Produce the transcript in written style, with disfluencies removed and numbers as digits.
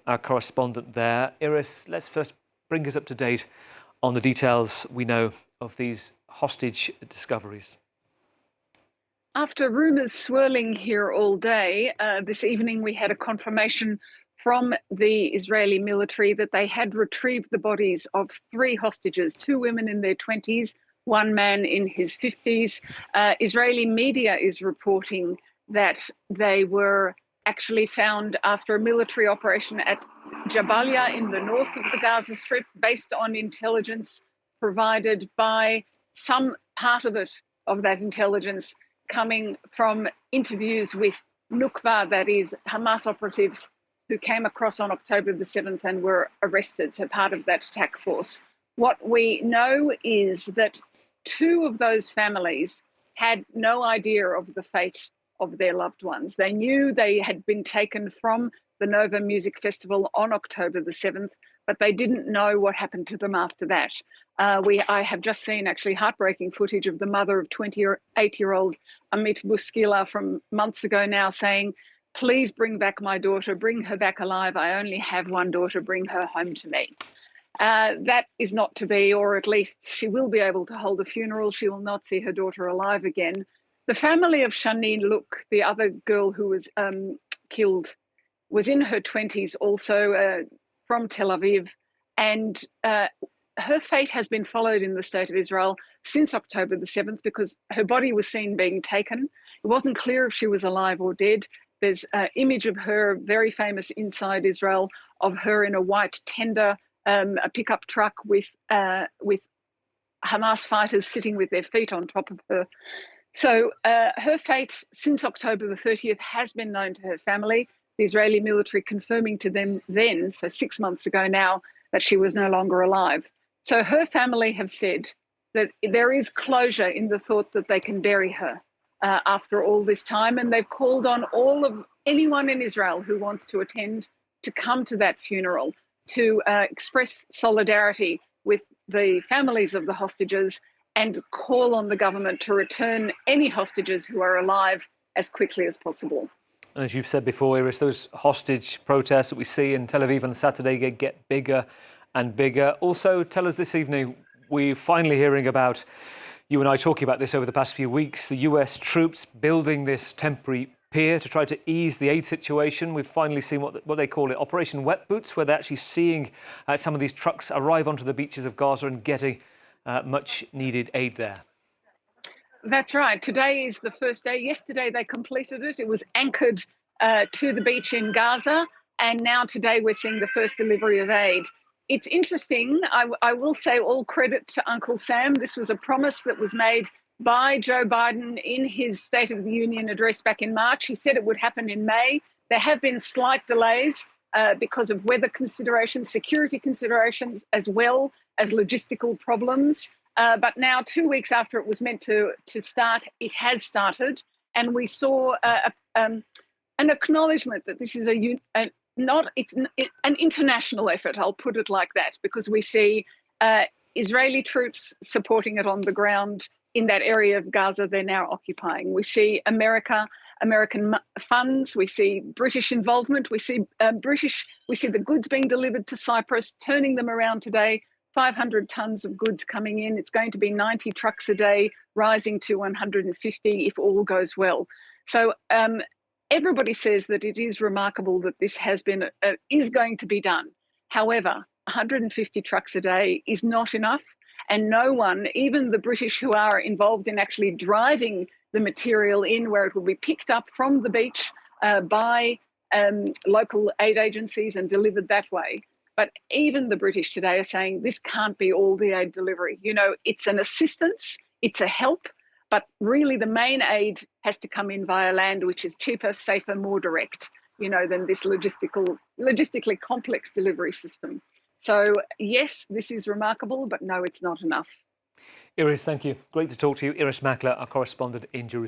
Our correspondent there. Irris, let's first bring us up to date on the details we know of these hostage discoveries. After rumours swirling here all day, this evening we had a confirmation from the Israeli military that they had retrieved the bodies of 3 hostages, 2 women in their 20s, 1 man in his 50s. Israeli media is reporting that they were actually found after a military operation at Jabalia in the north of the Gaza Strip, based on intelligence provided by some part of that intelligence coming from interviews with Nukba, that is Hamas operatives who came across on October the 7th and were arrested, so part of that attack force. What we know is that 2 of those families had no idea of the fate of their loved ones. They knew they had been taken from the Nova Music Festival on October the 7th, but they didn't know what happened to them after that. I have just seen actually heartbreaking footage of the mother of 28-year-old Amit Buskila from months ago now saying, "Please bring back my daughter, bring her back alive. I only have one daughter, bring her home to me." That is not to be, or at least she will be able to hold a funeral. She will not see her daughter alive again. The family of Shani Louk, the other girl who was killed, was in her 20s also, from Tel Aviv, and her fate has been followed in the state of Israel since October the 7th because her body was seen being taken. It wasn't clear if she was alive or dead. There's an image of her, very famous inside Israel, of her in a white tender, a pickup truck with Hamas fighters sitting with their feet on top of her. So her fate since October the 30th has been known to her family. The Israeli military confirming to them then, so 6 months ago now, that she was no longer alive. So her family have said that there is closure in the thought that they can bury her after all this time, and they've called on anyone in Israel who wants to attend to come to that funeral, to express solidarity with the families of the hostages and call on the government to return any hostages who are alive as quickly as possible. And as you've said before, Irris, those hostage protests that we see in Tel Aviv on Saturday get bigger and bigger. Also, tell us this evening, we're finally hearing about, you and I talking about this over the past few weeks, the US troops building this temporary pier to try to ease the aid situation. We've finally seen what they call it, Operation Wet Boots, where they're actually seeing some of these trucks arrive onto the beaches of Gaza and getting much needed aid there. That's right. Today is the first day. Yesterday they completed it. It was anchored to the beach in Gaza. And now today we're seeing the first delivery of aid. It's interesting. I will say all credit to Uncle Sam. This was a promise that was made by Joe Biden in his State of the Union address back in March. He said it would happen in May. There have been slight delays because of weather considerations, security considerations, as well as logistical problems. But now, 2 weeks after it was meant to start, it has started. And we saw an acknowledgement that this is an international effort, I'll put it like that, because we see Israeli troops supporting it on the ground in that area of Gaza they're now occupying. We see American funds, we see British involvement, we see the goods being delivered to Cyprus, turning them around today. 500 tons of goods coming in. It's going to be 90 trucks a day, rising to 150 if all goes well. So everybody says that it is remarkable that this is going to be done. However, 150 trucks a day is not enough, and no one, even the British who are involved in actually driving the material in where it will be picked up from the beach by local aid agencies and delivered that way. But even the British today are saying this can't be all the aid delivery. You know, it's an assistance, it's a help, but really the main aid has to come in via land, which is cheaper, safer, more direct, than this logistically complex delivery system. So yes, this is remarkable, but no, it's not enough. Irris, thank you. Great to talk to you. Irris Makler, our correspondent in Jerusalem.